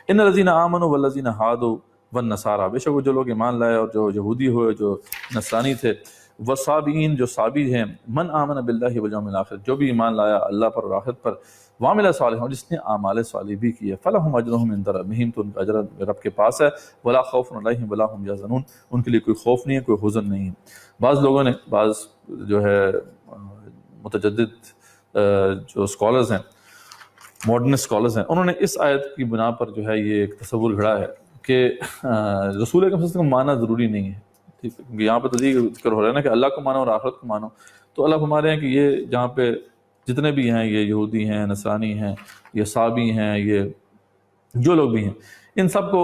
ان الذین آمنوا والذین ہادوا والنصارى، بے شک وہ جو لوگ ایمان لائے اور جو یہودی ہوئے، جو نصرانی تھے، والصابئین، جو صابی ہیں، من آمن باللہ والیوم الآخر، جو بھی ایمان لایا اللہ پر اور آخرت پر، وعمل صالحا، جس نے اعمال صالح بھی کیے، فلہم اجرہم عند ربہم، تو ان کا اجر رب کے پاس ہے، ولا خوف علیہم ولا هم یحزنون، ان کے لیے کوئی خوف نہیں ہے، کوئی حزن نہیں ہے۔ بعض لوگوں نے، بعض جو ہے متجدد جو اسکالرز ہیں، ماڈرن اسکالرز ہیں، انہوں نے اس آیت کی بنا پر جو ہے یہ ایک تصور گھڑا ہے کہ رسول اکرم صلی اللہ علیہ وسلم کو ماننا ضروری نہیں ہے، ٹھیک ہے، یہاں پہ تصدیق ذکر ہو رہا ہے نا کہ اللہ کو مانو اور آخرت کو مانو، تو اللہ فرما رہے ہیں کہ یہ جہاں پہ جتنے بھی ہیں، یہ یہودی ہیں، نصرانی ہیں، یہ صابی ہیں، یہ جو لوگ بھی ہیں، ان سب کو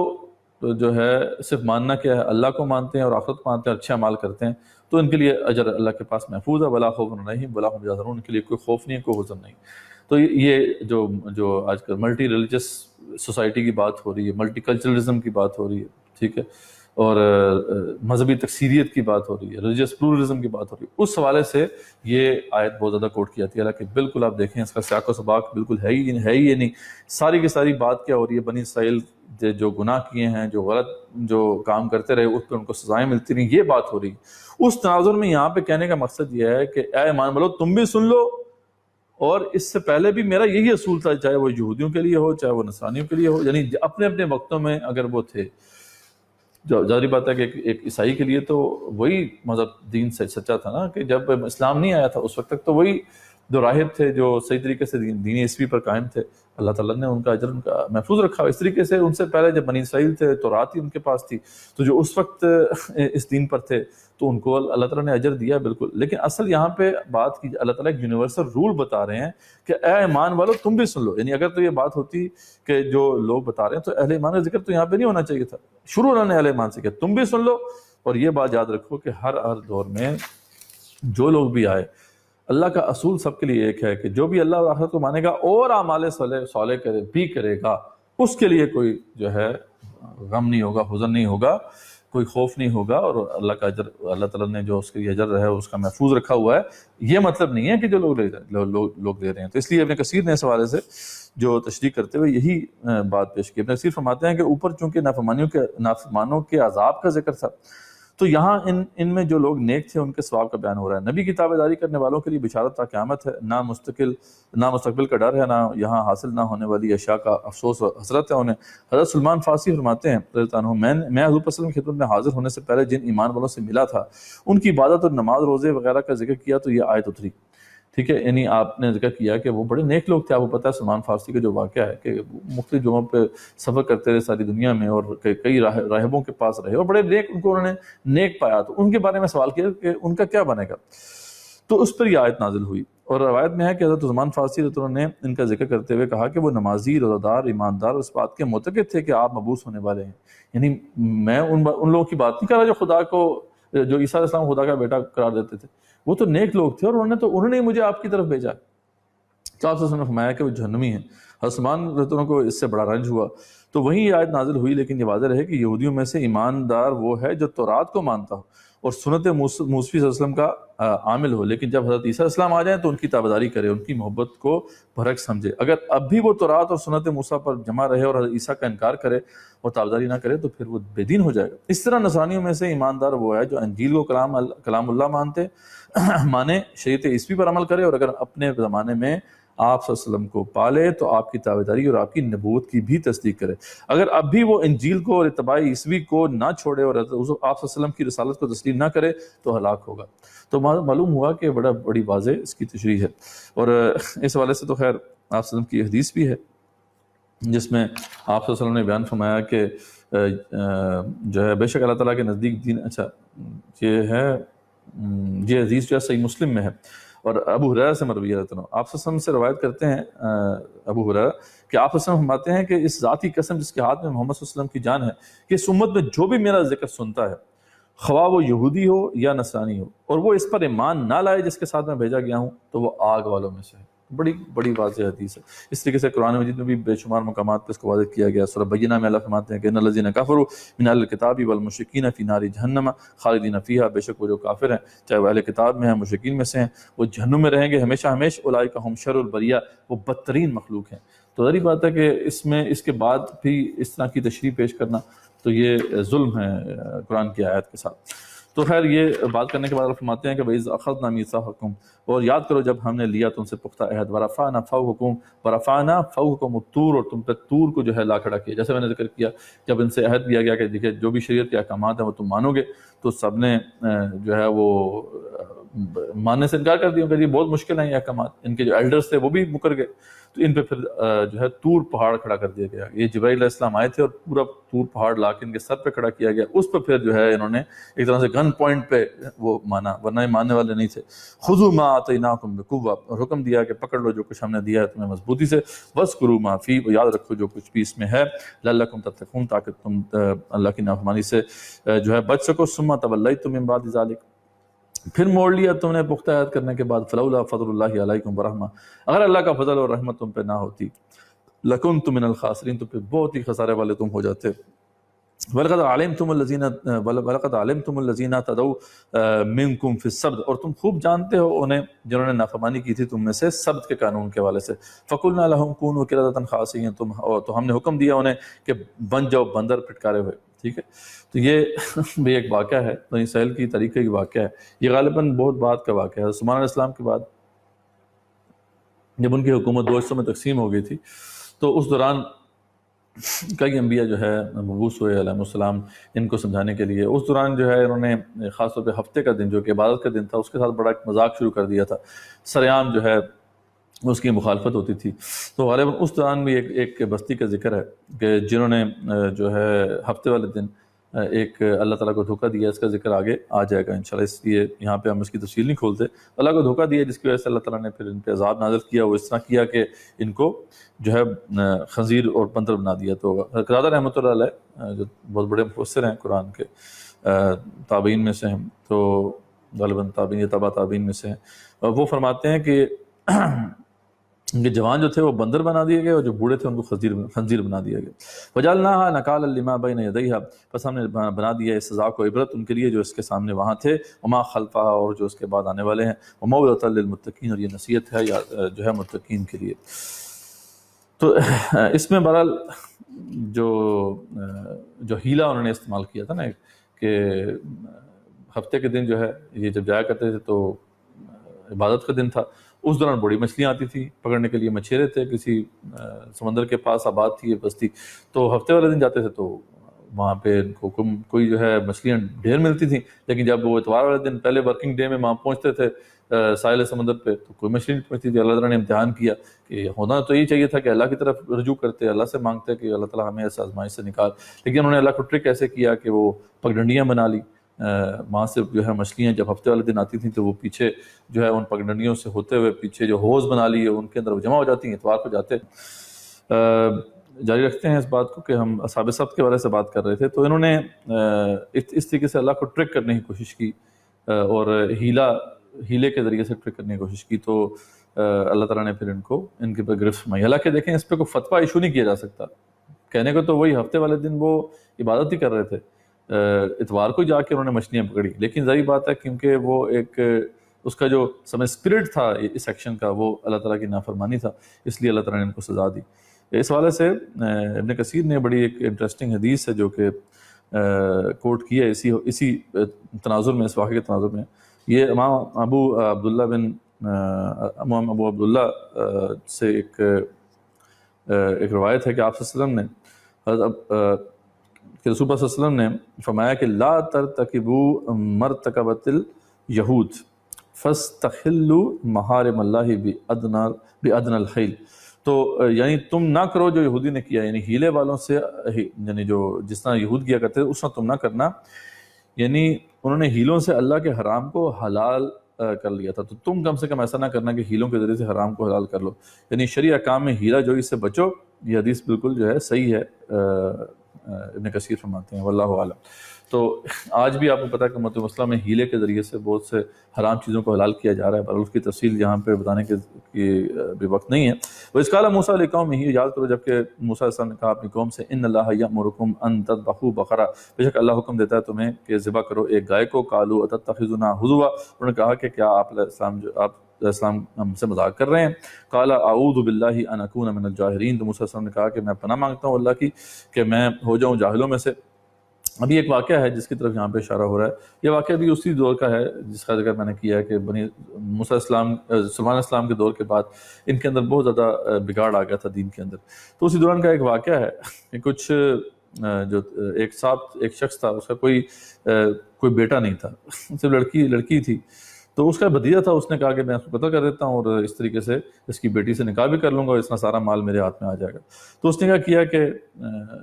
جو ہے صرف ماننا کیا ہے، اللہ کو مانتے ہیں اور آخرت کو مانتے ہیں، اچھے اعمال کرتے ہیں، تو ان کے لیے اجر اللہ کے پاس محفوظ ہے، ولا خوف علیہم ولا هم یحزنون، ان کے لیے کوئی خوف نہیں ہے، کوئی حزن نہیں۔ تو یہ جو آج کل ملٹی ریلیجس سوسائٹی کی بات ہو رہی ہے، ملٹی کلچرلزم کی بات ہو رہی ہے، ٹھیک ہے، اور مذہبی تکثیریت کی بات ہو رہی ہے، ریلیجس پلورلزم کی بات ہو رہی ہے، اس حوالے سے یہ آیت بہت زیادہ کوٹ کی جاتی ہے، حالانکہ بالکل آپ دیکھیں اس کا سیاق و سباق بالکل ہے ہی یہ نہیں، ساری کی ساری بات کیا ہو رہی ہے، بنی اسرائیل جو گناہ کیے ہیں، جو غلط جو کام کرتے رہے، اس پہ ان کو سزائیں ملتی رہیں، یہ بات ہو رہی ہے۔ اس تناظر میں یہاں پہ کہنے کا مقصد یہ ہے کہ اے ایمان والو تم بھی سن لو، اور اس سے پہلے بھی میرا یہی اصول تھا، چاہے وہ یہودیوں کے لیے ہو، چاہے وہ نصرانیوں کے لیے ہو، یعنی اپنے اپنے وقتوں میں اگر وہ تھے، جو ظاہری بات ہے کہ ایک عیسائی کے لیے تو وہی مذہب دین سے سچا تھا نا، کہ جب اسلام نہیں آیا تھا اس وقت تک تو وہی جو راہب تھے، جو صحیح طریقے سے دین عیسوی پر قائم تھے، اللہ تعالیٰ نے ان کا اجر ان کا محفوظ رکھا۔ اس طریقے سے ان سے پہلے جب بنی اسرائیل تھے، تورات ہی ان کے پاس تھی، تو جو اس وقت اس دین پر تھے تو ان کو اللہ تعالیٰ نے اجر دیا بالکل۔ لیکن اصل یہاں پہ بات کی، اللہ تعالیٰ ایک یونیورسل رول بتا رہے ہیں کہ اے ایمان والو تم بھی سن لو، یعنی اگر تو یہ بات ہوتی کہ جو لوگ بتا رہے ہیں تو اہل ایمان کا ذکر تو یہاں پہ نہیں ہونا چاہیے تھا، شروع انہوں نے اہل ایمان سے کیا، تم بھی سن لو۔ اور یہ بات یاد رکھو کہ ہر دور میں جو لوگ بھی آئے، اللہ کا اصول سب کے لیے ایک ہے کہ جو بھی اللہ اور آخرت کو مانے گا اور اعمال صالح کرے گا، اس کے لیے کوئی جو ہے غم نہیں ہوگا، حزن نہیں ہوگا، کوئی خوف نہیں ہوگا، اور اللہ کا اجر، اللہ تعالیٰ نے جو اس کے لیے اجر ہے اس کا محفوظ رکھا ہوا ہے۔ یہ مطلب نہیں ہے کہ جو لوگ لے رہے ہیں۔ تو اس لیے ابن کثیر نے اس حوالے سے جو تشریح کرتے ہوئے یہی بات پیش کی۔ ابن کثیر فرماتے ہیں کہ اوپر چونکہ نافرمانوں کے عذاب کا ذکر تھا، تو یہاں ان میں جو لوگ نیک تھے ان کے ثواب کا بیان ہو رہا ہے۔ نبی کی تابعداری کرنے والوں کے لیے بشارت تا قیامت ہے، نہ مستقبل کا ڈر ہے، نہ یہاں حاصل نہ ہونے والی اشیاء کا افسوس و حسرت ہے انہیں۔ حضرت سلمان فارسی فرماتے ہیں رضی اللہ عنہ، میں حضور صلی اللہ علیہ وسلم کی خدمت میں حاضر ہونے سے پہلے جن ایمان والوں سے ملا تھا، ان کی عبادت اور نماز روزے وغیرہ کا ذکر کیا تو یہ آیت اتری، ٹھیک ہے، یعنی آپ نے ذکر کیا کہ وہ بڑے نیک لوگ تھے۔ آپ کو پتہ ہے سلمان فارسی کا جو واقعہ ہے کہ مختلف جگہوں پہ سفر کرتے رہے ساری دنیا میں، اور کئی راہبوں کے پاس رہے اور بڑے نیک، ان کو انہوں نے نیک پایا، تو ان کے بارے میں سوال کیا کہ ان کا کیا بنے گا، تو اس پر یہ آیت نازل ہوئی۔ اور روایت میں ہے کہ حضرت سلمان فارسی رضی اللہ عنہ نے ان کا ذکر کرتے ہوئے کہا کہ وہ نمازی، روزہ دار، ایماندار، اس بات کے معتقد تھے کہ آپ مبعوث ہونے والے ہیں۔ یعنی میں ان لوگوں کی بات نہیں کر رہا جو خدا کو، جو عیسیٰ علیہ السلام خدا کا بیٹا قرار دیتے تھے، وہ تو نیک لوگ تھے، اور انہوں نے مجھے آپ کی طرف بھیجا۔ تو آپ نے فرمایا کہ وہ جہنمی ہیں۔ حضرت سلمان رضی اللہ عنہ کو اس سے بڑا رنج ہوا، تو وہیں یہ آیت نازل ہوئی۔ لیکن یہ واضح رہے کہ یہودیوں میں سے ایماندار وہ ہے جو تورات کو مانتا ہو اور سنت موسیٰ صلی اللہ علیہ وسلم کا عامل ہو، لیکن جب حضرت عیسیٰ علیہ السلام آ جائیں تو ان کی تابعداری کرے، ان کی محبت کو برحق سمجھے۔ اگر اب بھی وہ تورات اور سنت موسیٰ پر جمع رہے اور حضرت عیسیٰ کا انکار کرے اور تابعداری نہ کرے تو پھر وہ بے دین ہو جائے گا۔ اس طرح نصرانیوں میں سے ایماندار وہ ہے جو انجیل کو کلام اللہ مانے، شریعت عیسوی پر عمل کرے، اور اگر اپنے زمانے میں آپ صلی اللہ علیہ وسلم کو پالے تو آپ کی تابعداری اور آپ کی نبوت کی بھی تصدیق کرے۔ اگر اب بھی وہ انجیل کو اور اتباع عیسوی کو نہ چھوڑے اور آپ صلی اللہ علیہ وسلم کی رسالت کو تسلیم نہ کرے تو ہلاک ہوگا۔ تو معلوم ہوا کہ بڑی واضح اس کی تشریح ہے۔ اور اس حوالے سے تو خیر آپ صلی اللہ علیہ وسلم کی حدیث بھی ہے جس میں آپ صلی اللہ علیہ وسلم نے بیان فرمایا کہ جو ہے بے شک اللہ تعالیٰ کے نزدیک دین، اچھا یہ ہے، یہ حدیث جو ہے صحیح مسلم میں ہے، اور ابو ہریرہ سے مروی ہے۔ آپ صلی اللہ علیہ وسلم سے روایت کرتے ہیں ابو ہریرہ کہ آپ صلی اللہ علیہ وسلم فرماتے ہیں کہ اس ذات کی قسم جس کے ہاتھ میں محمد صلی اللہ علیہ وسلم کی جان ہے کہ اس امت میں جو بھی میرا ذکر سنتا ہے، خواہ وہ یہودی ہو یا نصرانی ہو، اور وہ اس پر ایمان نہ لائے جس کے ساتھ میں بھیجا گیا ہوں، تو وہ آگ والوں میں سے ہے۔ بڑی بڑی واضح حدیث ہے۔ اس طریقے سے قرآن مجید میں بھی بے شمار مقامات پہ اس کو واضح کیا گیا۔ سورہ بینہ میں اللہ فرماتے ہیں کہ ان الذین کفروا من اہل الکتاب والمشرکین فی نار جہنم خالدین فیہا، بے شک وہ جو کافر ہیں چاہے وہ اہل کتاب میں ہیں مشرکین میں سے ہیں وہ جہنم میں رہیں گے ہمیشہ ہمیشہ، اولئک ہم شر البریہ، وہ بدترین مخلوق ہیں۔ تو ظاہری بات ہے کہ اس میں اس کے بعد بھی اس طرح کی تشریح پیش کرنا تو یہ ظلم ہے قرآن کی آیت کے ساتھ۔ تو خیر یہ بات کرنے کے بعد اللہ فرماتے ہیں کہ وَإِذْ أَخَذْنَا مِيثَاقَكُمْ، اور یاد کرو جب ہم نے لیا تم سے پختہ عہد، وَرَفَعْنَا فَوْقَكُمُ الطُّورَ، اور تم پہ طور کو جو ہے لا کھڑا کیا۔ جیسے میں نے ذکر کیا جب ان سے عہد لیا گیا کہ دیکھیں جو بھی شریعت کے احکامات ہیں وہ تم مانو گے، تو سب نے جو ہے وہ ماننے سے انکار کر دیا کہ یہ بہت مشکل ہیں یہ احکامات۔ ان کے جو ایلڈرز تھے وہ بھی مکر گئے، تو ان پہ پھر جو ہے طور پہاڑ کھڑا کر دیا گیا۔ یہ جبرائیل علیہ السلام آئے تھے اور پورا طور پہاڑ لا کے ان کے سر پہ کھڑا کیا گیا، اس پہ پھر جو ہے انہوں نے ایک طرح سے گن پوائنٹ پہ وہ مانا، ورنہ یہ ماننے والے نہیں تھے۔ خذوا ما آتیناکم بقوۃ، اور حکم دیا کہ پکڑ لو جو کچھ ہم نے دیا ہے تمہیں مضبوطی سے، واذکروا ما فیہ، اور یاد رکھو جو کچھ بھی اس میں ہے، لعلکم تتقون، تاکہ تم اللہ کی نافرمانی سے جو ہے بچ سکو۔ ثم تولیتم من بعد ذلک، پھر موڑ لیا تم نے پختہ عہد کرنے کے بعد، فلولا فضل اللہ علیکم ورحمہ، اگر اللہ کا فضل اور رحمت تم پہ نہ ہوتی، لکنتم من الخاسرین، تو پھر بہت ہی خسارے والے تم ہو جاتے۔ وَلَقَدْ عَلِمْتُمُ الَّذِينَ اعْتَدَوْا مِنْكُمْ فِي السَّبْتِ، اور تم خوب جانتے ہو انہیں جنہوں نے نافرمانی کی تھی تم میں سے سبت کے قانون کے حوالے سے۔ فَقُلْنَا لَهُمْ كُونُوا قِرَدَةً خَاسِئِينَ، تو ہم نے حکم دیا انہیں کہ بن جاؤ بندر پھٹکارے ہوئے، ٹھیک ہے۔ تو یہ بھی ایک واقعہ ہے، بنی اسرائیل کی طریقے کی واقعہ ہے، یہ غالباً بہت بعد کا واقعہ ہے۔ سلیمان علیہ السلام کے بعد جب ان کی حکومت دو حصوں میں تقسیم ہو گئی تھی تو اس دوران کئی انبیاء جو ہے مبعوث ہوئے علیہ السلام ان کو سمجھانے کے لیے۔ اس دوران جو ہے انہوں نے خاص طور پہ ہفتے کا دن جو کہ عبادت کا دن تھا اس کے ساتھ بڑا ایک مذاق شروع کر دیا تھا، سریعام جو ہے اس کی مخالفت ہوتی تھی۔ تو غالباً اس دوران بھی ایک بستی کا ذکر ہے کہ جنہوں نے جو ہے ہفتے والے دن ایک اللہ تعالیٰ کو دھوکہ دیا، اس کا ذکر آگے آ جائے گا انشاءاللہ، اس لیے یہاں پہ ہم اس کی تفصیل نہیں کھولتے۔ اللہ کو دھوکہ دیا جس کی وجہ سے اللہ تعالیٰ نے پھر ان پہ عذاب نازل کیا، وہ اس طرح کیا کہ ان کو جو ہے خنزیر اور بندر بنا دیا۔ تو قتادہ رحمۃ اللہ علیہ جو بہت بڑے مفسر ہیں قرآن کے، تابعین میں سے ہیں، تو غالباً تابعین یا تبع تابعین میں سے ہیں، وہ فرماتے ہیں کہ جوان جو تھے وہ بندر بنا دیے گئے اور جو بوڑھے تھے ان کو خنزیر بنا دیا گیا۔ وجعلناها نکالا لما بین یدیہا، پس ہم نے بنا دیا اس سزا کو عبرت ان کے لیے جو اس کے سامنے وہاں تھے، وما خلفہا، اور جو اس کے بعد آنے والے ہیں، وموعظۃ للمتقین، اور یہ نصیحت ہے جو ہے متقین کے لیے۔ تو اس میں بہرحال جو ہیلا انہوں نے استعمال کیا تھا نا کہ ہفتے کے دن جو ہے یہ جب جایا کرتے تھے تو عبادت کا دن تھا، اس دوران بڑی مچھلیاں آتی تھی پکڑنے کے لیے، مچھیرے تھے کسی سمندر کے پاس آباد تھی یہ بستی، تو ہفتے والے دن جاتے تھے تو وہاں پہ کوئی جو ہے مچھلیاں ڈھیر ملتی تھیں، لیکن جب وہ اتوار والے دن پہلے ورکنگ ڈے میں وہاں پہنچتے تھے ساحل سمندر پہ تو کوئی مچھلی نہیں پہنچتی تھی۔ اللہ تعالیٰ نے امتحان کیا کہ ہونا تو یہی چاہیے تھا کہ اللہ کی طرف رجوع کرتے، اللہ سے مانگتے کہ اللہ تعالیٰ ہمیں اس آزمائش سے نکال، لیکن انہوں نے اللہ کو ٹرک ایسے کیا کہ وہ پگڈنڈیاں بنا لی، وہاں سے جو ہے مچھلیاں جب ہفتے والے دن آتی تھیں تو وہ پیچھے جو ہے ان پگڈنڈیوں سے ہوتے ہوئے پیچھے جو ہوز بنا لی ہے ان کے اندر وہ جمع ہو جاتی ہیں، اتوار کو جاتے۔ جاری رکھتے ہیں اس بات کو کہ ہم اصحاب سبت کے بارے سے بات کر رہے تھے، تو انہوں نے اس طریقے سے اللہ کو ٹرک کرنے کی کوشش کی اور ہیلے کے ذریعے سے ٹرک کرنے کی کوشش کی، تو اللہ تعالیٰ نے پھر ان کے پر گرفت فرمائی۔ حالانکہ دیکھیں اس پہ کوئی فتویٰ ایشو نہیں کیا جا سکتا، کہنے کو تو وہی ہفتے والے دن وہ عبادت ہی کر رہے تھے، اتوار کو جا کے انہوں نے مچھلیاں پکڑی، لیکن ظاہر بات ہے کیونکہ وہ ایک اس کا جو اسپرٹ تھا اس ایکشن کا وہ اللہ تعالیٰ کی نافرمانی تھا، اس لیے اللہ تعالیٰ نے ان کو سزا دی۔ اس حوالے سے ابن کثیر نے بڑی ایک انٹرسٹنگ حدیث ہے جو کہ کوٹ کی ہے اسی تناظر میں، اس واقعے کے تناظر میں۔ یہ امام ابو عبداللہ سے ایک روایت ہے کہ آپ صلی اللہ علیہ وسلم نے کہ رسول اللہ صلی اللہ علیہ وسلم نے فرمایا کہ لا ترتکبوا مرتکبۃ الیہود فاستحلوا محارم اللہ بادنی الحیل، تو یعنی تم نہ کرو جو یہودی نے کیا، یعنی ہیلے والوں سے، یعنی جو جس طرح یہود کیا کرتے تھے اس طرح تم نہ کرنا، یعنی انہوں نے ہیلوں سے اللہ کے حرام کو حلال کر لیا تھا، تو تم کم سے کم ایسا نہ کرنا کہ ہیلوں کے ذریعے سے حرام کو حلال کر لو، یعنی شرعی احکام میں ہیلا جوئی سے بچو۔ یہ حدیث بالکل جو ہے صحیح ہے، ابن کثیر فرماتے ہیں، واللہ اعلم۔ تو آج بھی آپ کو پتہ ہے کہ امت مسلمہ میں ہیلے کے ذریعے سے بہت سے حرام چیزوں کو حلال کیا جا رہا ہے، پر اس کی تفصیل یہاں پہ بتانے کے بھی وقت نہیں ہے۔ وَإِذْ قَالَ مُوسَىٰ لِقَوْمِهِ، یاد کرو جب کہ موسیٰ علیہ السلام نے کہا اپنی قوم سے، إِنَّ اللَّهَ يَأْمُرُكُمْ أَن تَذْبَحُوا بَقَرَةً، بے شک اللہ حکم دیتا ہے تمہیں کہ ذبح کرو ایک گائے کو۔ قَالُوا أَتَتَّخِذُنَا هُزُوًا، انہوں نے کہا کہ کیا آپ علیہ السلام ہم سے مذاق کر رہے ہیں۔ قَالَ أَعُوذُ بِاللَّهِ أَنْ أَكُونَ مِنَ الْجَاهِلِينَ، تو موسیٰ علیہ السلام نے کہا کہ میں پناہ مانگتا ہوں اللہ کی کہ میں ہو جاؤں جاہلوں میں سے۔ ابھی ایک واقعہ ہے جس کی طرف یہاں پہ اشارہ ہو رہا ہے، یہ واقعہ بھی اسی دور کا ہے جس کا ذکر میں نے کیا ہے کہ بنی موسیٰ سلیمان علیہ السلام کے دور کے بعد ان کے اندر بہت زیادہ بگاڑ آ گیا تھا دین کے اندر۔ تو اسی دوران کا ایک واقعہ ہے کہ کچھ جو ایک شخص تھا، اس کا کوئی بیٹا نہیں تھا، صرف لڑکی تھی۔ تو اس کا بھتیجا تھا، اس نے کہا کہ میں اس کو قتل کر دیتا ہوں اور اس طریقے سے اس کی بیٹی سے نکاح بھی کر لوں گا اور اس کا سارا مال میرے ہاتھ میں آ جائے گا۔ تو اس نے کیا کیا کہ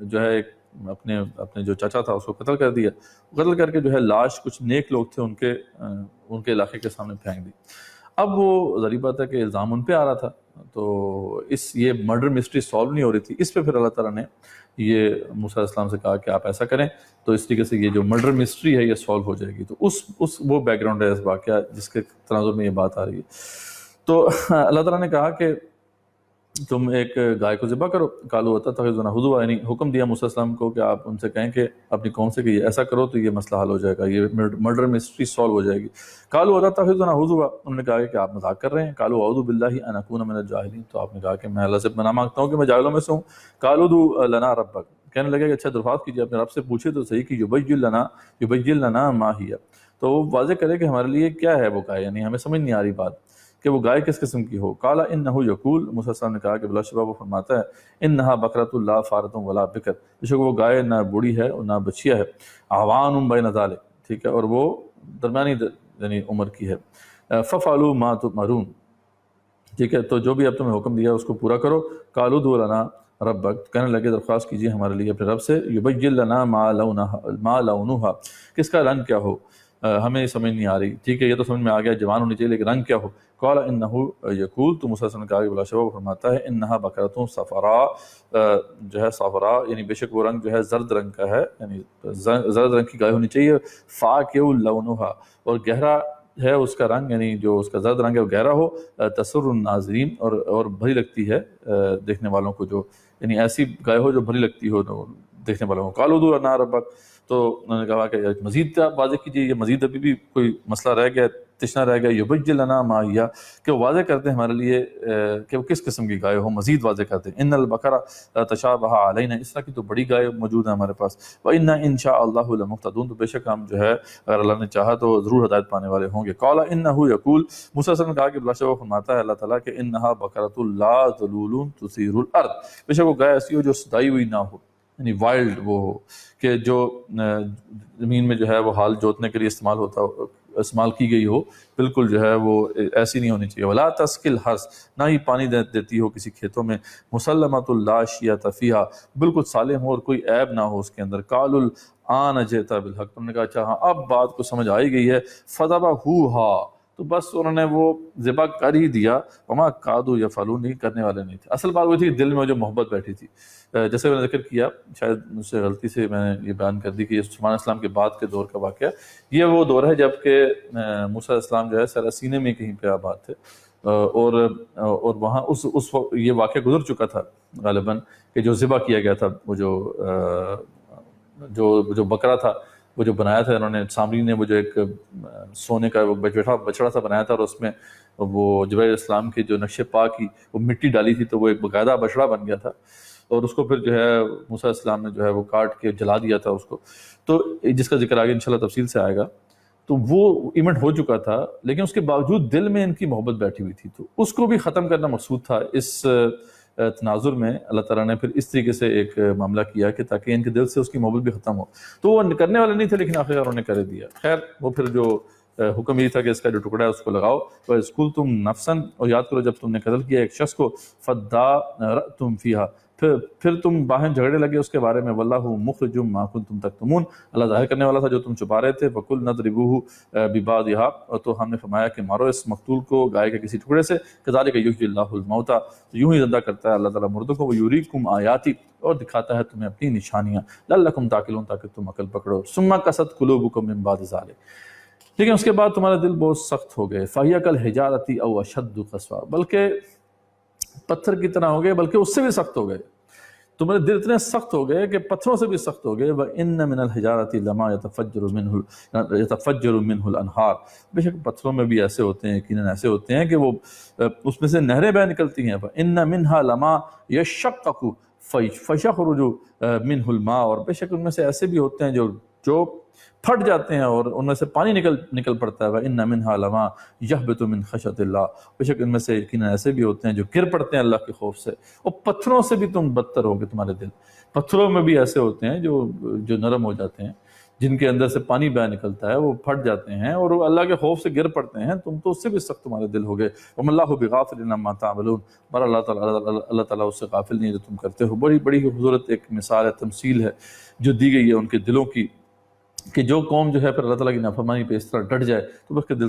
جو ہے اپنے جو چاچا تھا اس کو قتل کر دیا، قتل کر کے جو ہے لاش کچھ نیک لوگ تھے ان کے علاقے کے سامنے پھینک دی۔ اب وہ ظاہر بات ہے کہ الزام ان پہ آ رہا تھا، تو یہ مرڈر مسٹری سالو نہیں ہو رہی تھی۔ اس پہ پھر اللہ تعالیٰ نے یہ موسیٰ علیہ السلام سے کہا کہ آپ ایسا کریں تو اس طریقے سے یہ جو مرڈر مسٹری ہے یہ سالو ہو جائے گی۔ تو وہ بیک گراؤنڈ ہے اس واقعہ جس کے تناظر میں یہ بات آ رہی ہے۔ تو اللہ تعالیٰ نے کہا کہ تم ایک گائے کو ذبح کرو۔ قالوا اتتخذونہ ہزوا، یعنی حکم دیا موسیٰ علیہ السلام کو کہ آپ ان سے کہیں کہ اپنی قوم سے کہ یہ ایسا کرو تو یہ مسئلہ حل ہو جائے گا، یہ مرڈر مسٹری سالو ہو جائے گی۔ قالوا اتتخذونہ ہزوا، انہوں نے کہا کہ آپ مذاق کر رہے ہیں۔ قالوا اعوذ باللہ ان اکون من الجاہلین، تو آپ نے کہا کہ میں اللہ سے پناہ مانگتا ہوں کہ میں جاہلوں میں سے ہوں۔ قالوا ادع لنا ربک، کہنے لگے کہ اچھا درخواست کیجیے اپنے رب سے، پوچھے تو صحیح کہ یبین لنا ما ہی، تو وہ واضح کرے کہ ہمارے لیے کیا ہے وہ گائے، یعنی ہمیں سمجھ نہیں آ رہی بات کہ وہ گائے کس قسم کی ہو۔ قال انہ یقول، موسیٰ علیہ السلام نے کہا کہ بلا شبہ وہ فرماتا ہے، انہا بقرۃ لا فارۃ ولا بکر، بے شک وہ گائے نہ بوڑھی ہے اور نہ بچیا ہے، عوان بین ذلک، ٹھیک ہے، اور وہ درمیانی یعنی عمر کی ہے۔ ففعلوا ما تؤمرون، ٹھیک ہے، تو جو بھی اب تمہیں حکم دیا اس کو پورا کرو۔ قالوا ادع لنا ربک، کہنے لگے درخواست کیجیے ہمارے لیے اپنے رب سے، یبین لنا ما لونھا، کس کا رنگ کیا ہو، ہمیں سمجھ نہیں آ رہی، ٹھیک ہے، یہ تو سمجھ میں آ گیا جوان ہونی چاہیے لیکن رنگ کیا ہو۔ قال انہ یقول، تو موسیٰ نے کہا کہ بلا شبہ وہ فرماتا ہے، انہا بقرۃ صفراء، جو ہے صفراء یعنی بے شک وہ رنگ جو ہے زرد رنگ کا ہے، یعنی زرد رنگ کی گائے ہونی چاہیے، فاقع لونھا، اور گہرا ہے اس کا رنگ، یعنی جو اس کا زرد رنگ ہے وہ گہرا ہو، تسر الناظرین، اور بھلی لگتی ہے دیکھنے والوں کو، جو یعنی ایسی گائے ہو جو بھلی لگتی ہو دیکھنے والوں کو۔ قالوا ادع لنا ربک، تو انہوں نے کہا کہ مزید واضح کیجیے، یہ مزید ابھی بھی کوئی مسئلہ رہ گیا، تشنا رہ گیا، یبین لنا ما ہی، کہ وہ واضح کرتے ہیں ہمارے لیے کہ وہ کس قسم کی گائے ہو، مزید واضح کرتے ہیں۔ ان البقرہ تشابہ علینا، اس طرح کی تو بڑی گائے موجود ہیں ہمارے پاس، وَإِنَّا إِن شَاءَ اللَّهُ لَمُهْتَدُونَ، تو بے شک ہم جو ہے اگر اللہ نے چاہا تو ضرور ہدایت پانے والے ہوں گے۔ قال انه یقول، موسیٰ نے کہا کہ بلا شبہ فرماتا ہے اللہ تعالیٰ کہ انہا بقرۃ لا ذلول تثیر الارض، بے شک وہ گائے ایسی ہو جو سدائی ہوئی نہ ہو، یعنی وائلڈ وہ ہو کہ جو زمین میں جو ہے وہ ہال جوتنے کے لیے استعمال کی گئی ہو، بالکل جو ہے وہ ایسی نہیں ہونی چاہیے۔ ولا تسقی الحرث، نہ ہی پانی دیتی ہو کسی کھیتوں میں۔ مسلمۃ لا شیۃ فیہا، بالکل سالم ہو اور کوئی عیب نہ ہو اس کے اندر۔ قالوا الآن جئت بالحق، انہوں نے کہا اچھا ہاں اب بات کو سمجھ آئی گئی ہے۔ فذبحوہا، تو بس انہوں نے وہ ذبح کر ہی دیا۔ وما کادوا یفعلون، نہیں کرنے والے نہیں تھے۔ اصل بات وہ تھی کہ دل میں جو محبت بیٹھی تھی، جیسے میں نے ذکر کیا، شاید مجھ سے غلطی سے میں نے یہ بیان کر دی کہ یہ سلیمان علیہ السلام کے بعد کے دور کا واقعہ، یہ وہ دور ہے جب کہ موسیٰ علیہ السلام جو ہے سراسینے میں کہیں پہ آباد تھے، اور وہاں اس وقت یہ واقعہ گزر چکا تھا غالباً کہ جو ذبح کیا گیا تھا، وہ جو بکرا تھا، وہ جو بنایا تھا انہوں نے، سامری نے وہ جو ایک سونے کا بچڑا سا بنایا تھا، اور اس میں وہ جبرائیل علیہ السلام کے جو نقش پا کی وہ مٹی ڈالی تھی، تو وہ ایک باقاعدہ بچڑا بن گیا تھا، اور اس کو پھر جو ہے موسیٰ علیہ السلام نے جو ہے وہ کاٹ کے جلا دیا تھا اس کو، تو جس کا ذکر آگے انشاءاللہ تفصیل سے آئے گا۔ تو وہ ایونٹ ہو چکا تھا، لیکن اس کے باوجود دل میں ان کی محبت بیٹھی ہوئی تھی، تو اس کو بھی ختم کرنا مقصود تھا۔ اس تناظر میں اللہ تعالیٰ نے پھر اس طریقے سے ایک معاملہ کیا کہ تاکہ ان کے دل سے اس کی محبت بھی ختم ہو، تو وہ کرنے والے نہیں تھے لیکن آخر انہوں نے کر دیا۔ خیر وہ پھر جو حکم یہ تھا کہ اس کا جو ٹکڑا ہے اس کو لگاؤ، وَإِذْ قُلْتُمْ نَفْسًا، اور یاد کرو جب تم نے قتل کیا ایک شخص کو، فَادَّارَأْتُمْ فِيهَا، پھر تم باہم جھگڑے لگے اس کے بارے میں، واللہ مخرج ما کنتم تکتمون، اللہ ظاہر کرنے والا تھا جو تم چھپا رہے تھے، فقل نضربوہ ببعضھا، اور تو ہم نے فرمایا کہ مارو اس مقتول کو گائے کے کسی ٹکڑے سے، کذالک یحیی اللہ الموتیٰ، تو یوں ہی زندہ کرتا ہے اللہ تعالیٰ مردوں کو، ویریکم آیاتی، اور دکھاتا ہے تمہیں اپنی نشانیاں، لعلکم تعقلون، تاکہ تم عقل پکڑو، ثم قست قلوبکم من بعد ذلک، لیکن اس کے بعد تمہارے دل بہت سخت ہو گئے، فہی کالحجارۃ او اشد قسوہ، بلکہ پتھر کی طرح ہو گئے، بلکہ اس سے بھی سخت ہو گئے، تمہارے دل اتنے سخت ہو گئے کہ پتھروں سے بھی سخت ہو گئے، وَإِنَّ مِنَ الْحِجَارَةِ لَمَا يَتَفَجَّرُ مِنْهُ الْأَنْهَارُ، بے شک پتھروں میں بھی ایسے ہوتے ہیں، یقیناً ایسے ہوتے ہیں کہ وہ اس میں سے نہریں بہ نکلتی ہیں، وَإِنَّ مِنْهَا لَمَا يَشَّقَّقُ فَيَخْرُجُ مِنْهُ الْمَاءُ، اور بے شک ان میں سے ایسے بھی ہوتے ہیں جو پھٹ جاتے ہیں اور ان میں سے پانی نکل پڑتا ہے، وَإِنَّ مِنْهَا لَمَا يَهْبِطُ مِنْ خَشْيَةِ اللَّهِ، بے شک ان میں سے یقیناً ایسے بھی ہوتے ہیں جو گر پڑتے ہیں اللہ کے خوف سے، اور پتھروں سے بھی تم بدتر ہوگے، تمہارے دل پتھروں میں بھی ایسے ہوتے ہیں جو نرم ہو جاتے ہیں، جن کے اندر سے پانی بہ نکلتا ہے، وہ پھٹ جاتے ہیں اور وہ اللہ کے خوف سے گر پڑتے ہیں، تم تو اس سے بھی سخت تمہارے دل ہو گئے، وَمَا اللَّهُ بِغَافِلٍ عَمَّا تَعْمَلُونَ، پر اللہ تعالیٰ اس سے غافل نہیں جو تم کرتے ہو۔ بڑی خوبصورت ایک مثال ہے، تمثیل ہے جو دی گئی ہے ان کے دلوں کی، کہ جو قوم جو ہے پھر اللہ تعالیٰ کی نافرمانی پہ اس طرح ڈٹ جائے تو اس کے دل